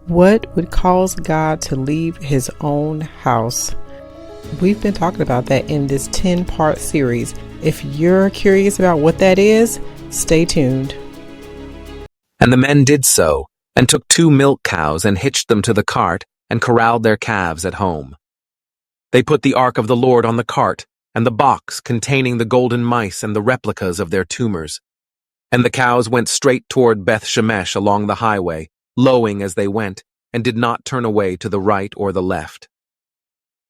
What would cause God to leave his own house? We've been talking about that in this 10-part series. If you're curious about what that is, stay tuned. And the men did so, and took 2 milk cows and hitched them to the cart and corralled their calves at home. They put the ark of the Lord on the cart and the box containing the golden mice and the replicas of their tumors. And the cows went straight toward Beth Shemesh along the highway, lowing as they went, and did not turn away to the right or the left.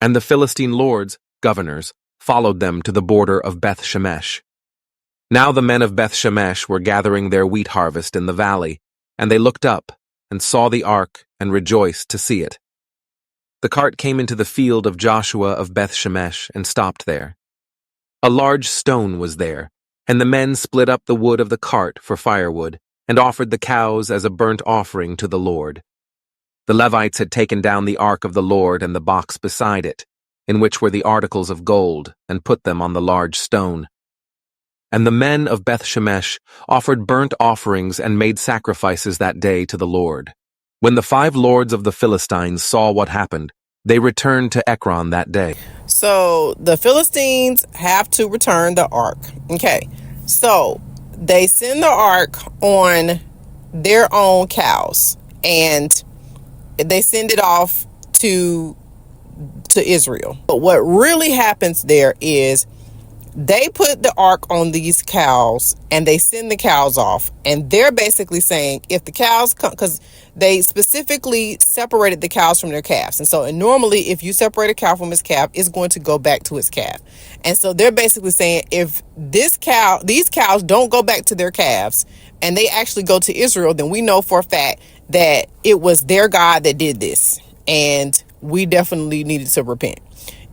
And the Philistine lords, governors, followed them to the border of Beth Shemesh. Now the men of Beth Shemesh were gathering their wheat harvest in the valley, and they looked up and saw the ark and rejoiced to see it. The cart came into the field of Joshua of Beth Shemesh and stopped there. A large stone was there, and the men split up the wood of the cart for firewood, and offered the cows as a burnt offering to the Lord. The Levites had taken down the ark of the Lord and the box beside it, in which were the articles of gold, and put them on the large stone. And the men of Beth Shemesh offered burnt offerings and made sacrifices that day to the Lord. When the 5 lords of the Philistines saw what happened, they returned to Ekron that day. So the Philistines have to return the ark. Okay, so they send the ark on their own cows, and they send it off to Israel. But what really happens there is they put the ark on these cows and they send the cows off, and they're basically saying if the cows come, because they specifically separated the cows from their calves, and so normally if you separate a cow from its calf, it's going to go back to its calf. And so they're basically saying if these cows don't go back to their calves and they actually go to Israel, then we know for a fact that it was their God that did this, and we definitely needed to repent.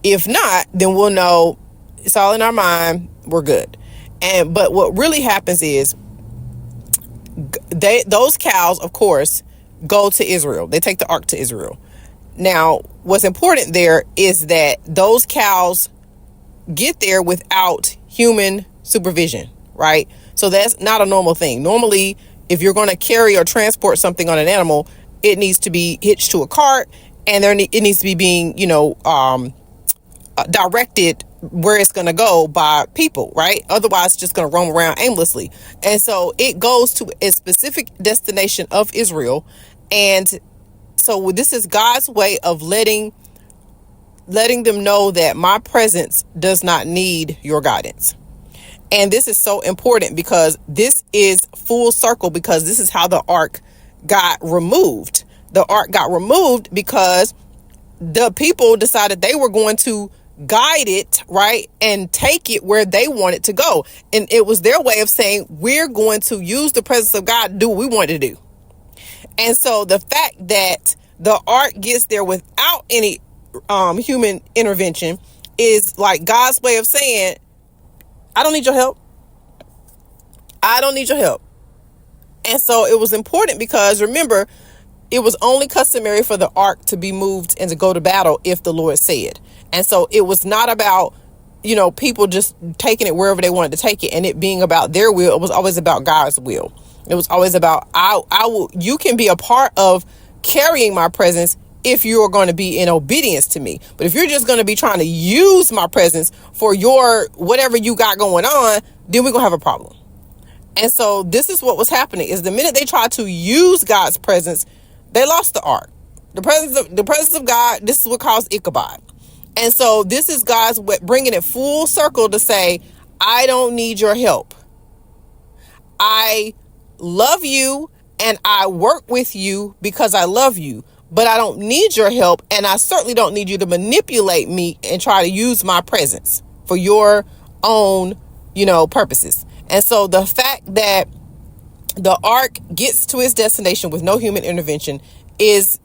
If not, then we'll know it's all in our mind, we're good. But what really happens is those cows, of course, go to Israel. They take the ark to Israel. Now, what's important there is that those cows get there without human supervision, right? So that's not a normal thing. Normally, if you're going to carry or transport something on an animal, it needs to be hitched to a cart, and it needs to be being, directed where it's going to go by people, right? Otherwise, it's just going to roam around aimlessly. And so it goes to a specific destination of Israel. And so this is God's way of letting them know that my presence does not need your guidance. And this is so important because this is full circle, because this is how the ark got removed. The ark got removed because the people decided they were going to guide it, right, and take it where they want it to go. And it was their way of saying, we're going to use the presence of God to do what we want to do. And so the fact that the ark gets there without any human intervention is like God's way of saying, I don't need your help. I don't need your help. And so it was important because, remember, it was only customary for the ark to be moved and to go to battle if the Lord said. And so it was not about, people just taking it wherever they wanted to take it and it being about their will. It was always about God's will. It was always about, you can be a part of carrying my presence if you're going to be in obedience to me. But if you're just going to be trying to use my presence for your whatever you got going on, then we're going to have a problem. And so this is what was happening, is the minute they tried to use God's presence, they lost the ark. The presence of God, this is what caused Ichabod. And so this is God's way, bringing it full circle to say, I don't need your help. I love you and I work with you because I love you, but I don't need your help. And I certainly don't need you to manipulate me and try to use my presence for your own, purposes. And so the fact that the ark gets to its destination with no human intervention is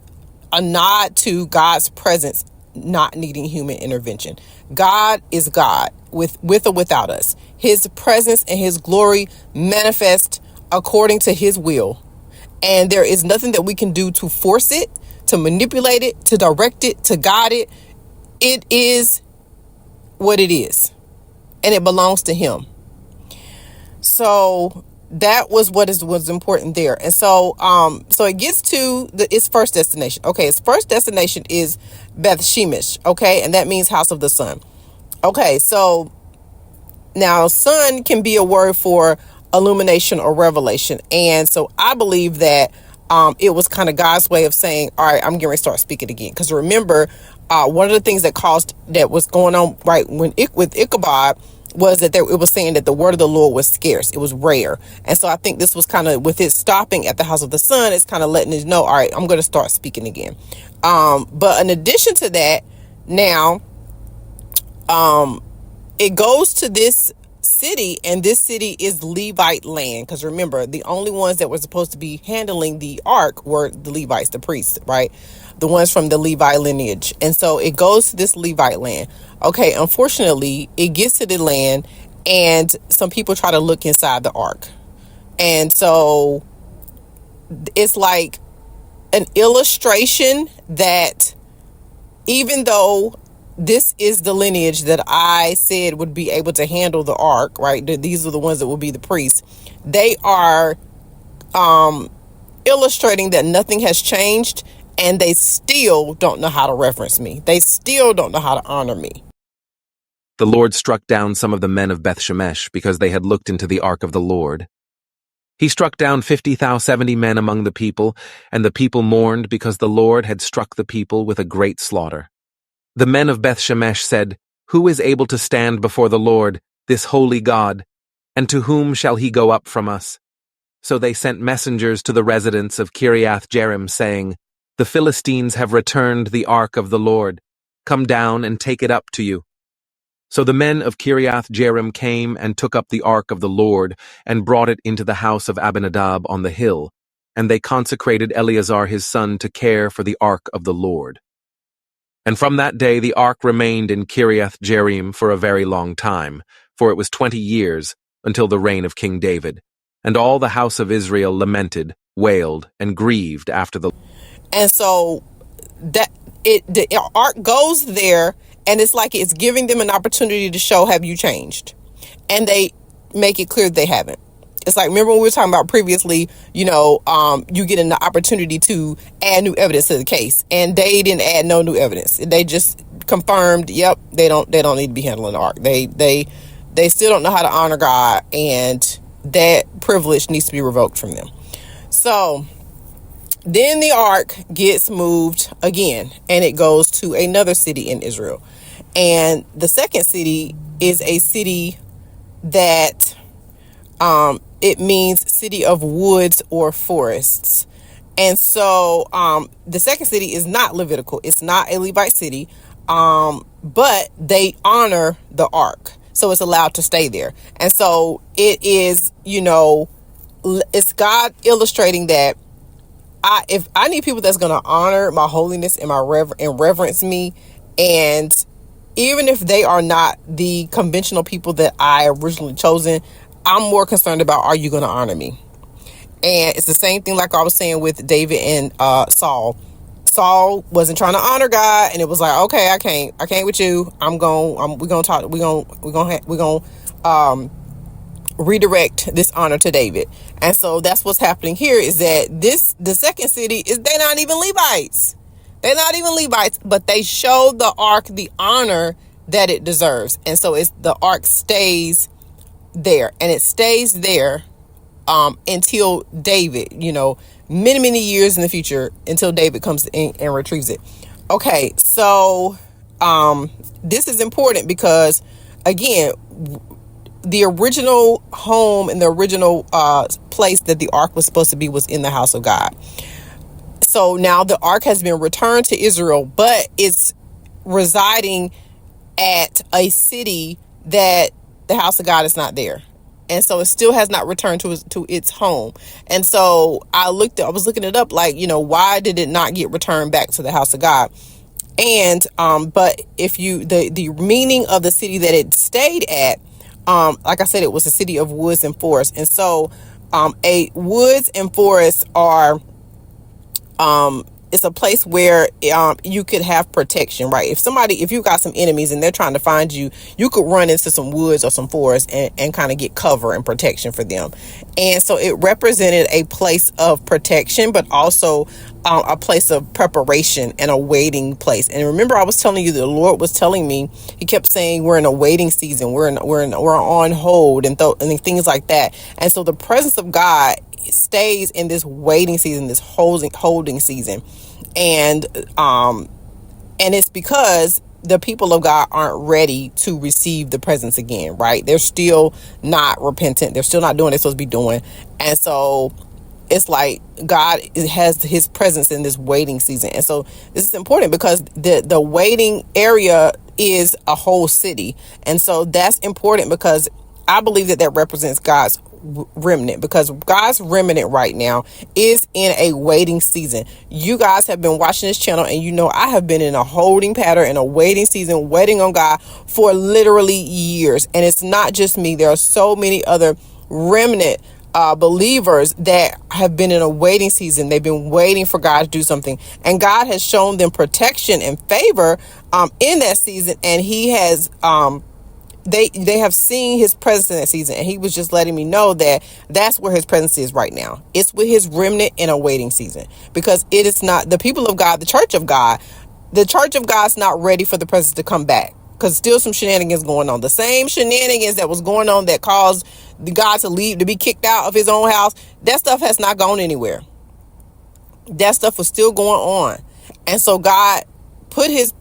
a nod to God's presence not needing human intervention. God is God with or without us. His presence and his glory manifest according to his will. And there is nothing that we can do to force it, to manipulate it, to direct it, to guide it. It is what it is, and it belongs to him. So that was what was important there. And so so it gets to its first destination. Okay, its first destination is Beth Shemesh. Okay, and that means house of the sun. Okay, so now sun can be a word for illumination or revelation. And so I believe that it was kind of God's way of saying, all right, I'm getting ready to start speaking again. Because remember, one of the things that was going on right with Ichabod was that it was saying that the word of the Lord was scarce. It was rare. And so I think this was kind of, with it stopping at the house of the sun, it's kind of letting us know, all right, I'm going to start speaking again. But in addition to that, now, it goes to this city, and this city is Levite land. Because remember, the only ones that were supposed to be handling the ark were the Levites, the priests, right? The ones from the Levi lineage. And so it goes to this Levite land. Okay, unfortunately, it gets to the land, and some people try to look inside the ark. And so it's like an illustration that even though this is the lineage that I said would be able to handle the ark, right? These are the ones that will be the priests. They are illustrating that nothing has changed, and they still don't know how to reference me. They still don't know how to honor me. The Lord struck down some of the men of Beth Shemesh because they had looked into the ark of the Lord. He struck down 70 men among the people, and the people mourned because the Lord had struck the people with a great slaughter. The men of Beth Shemesh said, "Who is able to stand before the Lord, this holy God? And to whom shall he go up from us?" So they sent messengers to the residents of Kiriath Jearim, saying, "The Philistines have returned the ark of the Lord. Come down and take it up to you." So the men of Kiriath Jearim came and took up the ark of the Lord and brought it into the house of Abinadab on the hill, and they consecrated Eleazar his son to care for the ark of the Lord. And from that day the ark remained in Kiriath Jearim for a very long time, for it was 20 years, until the reign of King David. And all the house of Israel lamented, wailed, and grieved after the... And so the ark goes there, and it's like it's giving them an opportunity to show, have you changed? And they make it clear they haven't. It's like, remember when we were talking about previously, you get an opportunity to add new evidence to the case, and they didn't add no new evidence. They just confirmed, yep, they don't need to be handling the ark. They still don't know how to honor God, and that privilege needs to be revoked from them. So then the ark gets moved again, and it goes to another city in Israel. And the second city is a city that it means city of woods or forests. And so the second city is not Levitical. It's not a Levite city, but they honor the ark. So it's allowed to stay there. And so it is, it's God illustrating that if I need people that's going to honor my holiness and and reverence me, and even if they are not the conventional people that I originally chosen, I'm more concerned about, are you going to honor me? And it's the same thing like I was saying with David and Saul. Saul wasn't trying to honor God, and it was like, okay, I can't with you. We're gonna redirect this honor to David. And so that's what's happening here, is that the second city is, they're not even Levites. They're not even Levites, but they show the ark the honor that it deserves. And so the ark stays there, and it stays there until David, many, many years in the future, until David comes in and retrieves it. Okay, so this is important because, again, the original home and the original place that the ark was supposed to be was in the house of God. So now the ark has been returned to Israel, but it's residing at a city that the house of God is not there. And so it still has not returned to its home. And so I was looking it up, like, why did it not get returned back to the house of God? And but if the meaning of the city that it stayed at, like I said, it was a city of woods and forests. And so woods and forests are it's a place where you could have protection, right? If you got some enemies and they're trying to find you, you could run into some woods or some forest and kind of get cover and protection for them. And so it represented a place of protection, but also a place of preparation and a waiting place. And remember, I was telling you, the Lord was telling me, he kept saying we're in a waiting season, we're on hold and things like that. And so the presence of God stays in this waiting season, this holding season. And it's because the people of God aren't ready to receive the presence again, right? They're still not repentant. They're still not doing what they're supposed to be doing. And so it's like God has his presence in this waiting season. And so this is important because the waiting area is a whole city. And so that's important because I believe that represents God's remnant, because God's remnant right now is in a waiting season. You guys have been watching this channel and you know I have been in a holding pattern, in a waiting season, waiting on God for literally years. And it's not just me. There are so many other remnant believers that have been in a waiting season. They've been waiting for God to do something, and God has shown them protection and favor in that season. And he has they have seen his presence in that season, and he was just letting me know that that's where his presence is right now. It's with his remnant in a waiting season, because it is not the people of God, the church of God's not ready for the presence to come back, because still some shenanigans going on. The same shenanigans that was going on that caused God to be kicked out of his own house, that stuff has not gone anywhere. That stuff was still going on. And so God put his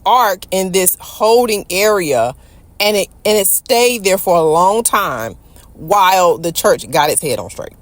ark in this holding area, and it stayed there for a long time while the church got its head on straight.